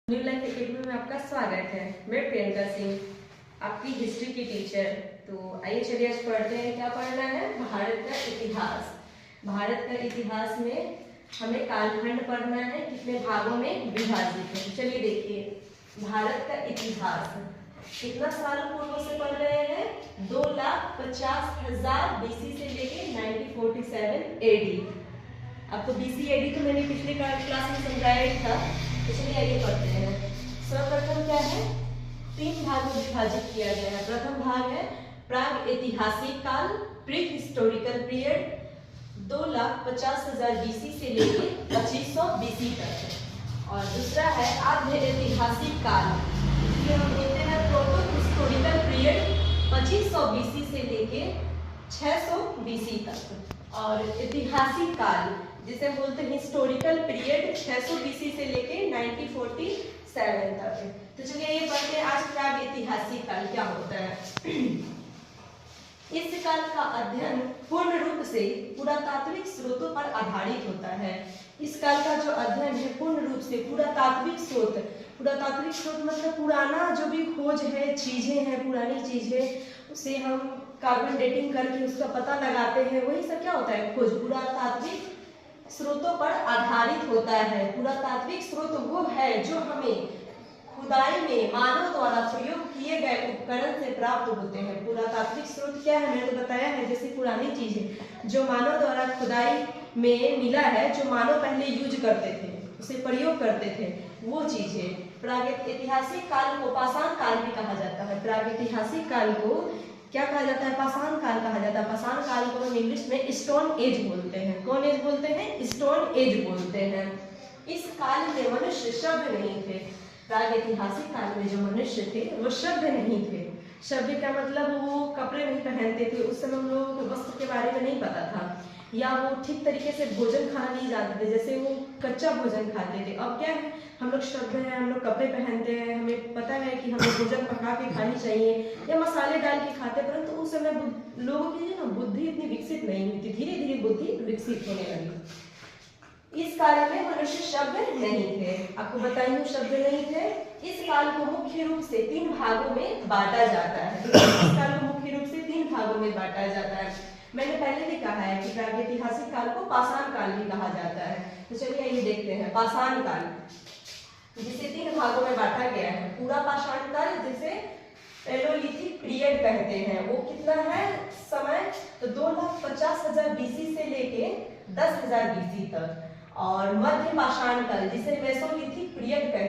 New life academy में आपका स्वागत है। मैं प्रियंका सिंह, आपकी हिस्ट्री की टीचर। तो आइए चलिए आज पढ़ते हैं। क्या पढ़ना है? भारत का इतिहास। भारत का इतिहास में हमें कालखंड पढ़ना है, कितने भागों में विभाजित है। चलिए देखिए, भारत का इतिहास कितना साल पूर्व से पढ़ रहे हैं? 2,50,000 BC से लेके 1947 AD। आपको BC AD तो मैंने पिछले क्लास में समझाया ही था। तो चलिए आइए पढ़ते हैं। सर्वप्रथम क्या है? 3 भागों में विभाजित किया गया है। प्रथम भाग है प्राग ऐतिहासिक काल, प्री हिस्टोरिकल पीरियड, 2,50,000 BC से लेके 2500 BC तक। और दूसरा है आद्य ऐतिहासिक काल, जिसे हम बोलते हैं प्रोटो हिस्टोरिकल पीरियड, 2500 BC से लेके 600 BC तक। और ऐतिहासिक काल जिसे बोलते हैं हिस्टोरिकल पीरियड, 600 BC से लेके 1947 तक। तो चलिए ये पढ़ते हैं आज प्राग ऐतिहासिक काल क्या होता है। इस काल का अध्ययन पूर्ण रूप से पुरातात्विक स्रोतों पर आधारित होता है। इस काल का जो अध्ययन है पूर्ण रूप से पुरातात्विक स्रोत, पुरातात्विक स्रोत मतलब पुराना जो भी खोज है, चीजें हैं, पुरानी चीजें, उसे हम कार्बन डेटिंग करके उसका पता लगाते हैं। वही सब क्या होता है? खोज। पुरातात्विक स्रोतों पर आधारित होता है। पुरातात्विक स्रोत वो है जो हमें खुदाई में मानव द्वारा प्रयोग किए गए उपकरण से प्राप्त होते हैं। पुरातात्विक स्रोत क्या है? मैंने तो बताया है, जैसे पुरानी चीजें जो मानव द्वारा खुदाई में मिला है, जो मानव पहले यूज करते थे, उसे प्रयोग करते थे, वो चीजें। प्रागैतिहासिक काल को पाषाण काल भी कहा जाता है। प्रागैतिहासिक काल को क्या कहा जाता है? पाषाण काल कहा जाता है। पाषाण काल को हम इंग्लिश में स्टोन एज बोलते हैं। कौन एज बोलते हैं? स्टोन एज बोलते हैं। इस काल में मनुष्य सभ्य नहीं थे। प्रागैतिहासिक काल में जो मनुष्य थे वो सभ्य नहीं थे। सभ्य का मतलब वो कपड़े नहीं पहनते थे। उस समय हम लोगों को वस्त्र के बारे में नहीं पता था, या वो ठीक तरीके से भोजन खाना नहीं जानते थे, जैसे वो कच्चा भोजन खाते थे। अब क्या है, हम लोग सभ्य हैं, हम लोग कपड़े पहनते हैं, हमें पता है कि हमें भोजन पका के खानी चाहिए या मसाले डाल के खाते, परंतु उस समय लोगों की ना बुद्धि इतनी विकसित नहीं हुई थी। धीरे धीरे बुद्धि विकसित होने लगी। इस काल में मनुष्य सभ्य नहीं थे। आपको बताइए सभ्य नहीं थे। इस काल को मुख्य रूप से 3 भागों में बांटा जाता है। इस काल को मुख्य रूप से 3 भागों में बांटा जाता है। मैंने पहले भी कहा है कि प्रागैतिहासिक काल को पाषाण काल भी कहा जाता है। तो चलिए ये देखते हैं। पाषाण काल जिसे 3 भागों में बांटा गया है। पूरा पाषाण काल जिसे पैलोलिथिक पीरियड कहते हैं, वो कितना है समय? तो 2,50,000 BC से लेके 10,000 BC तक। और मध्य पाषाण काल जिसे मेसोलिथिक पीरियड कहते हैं।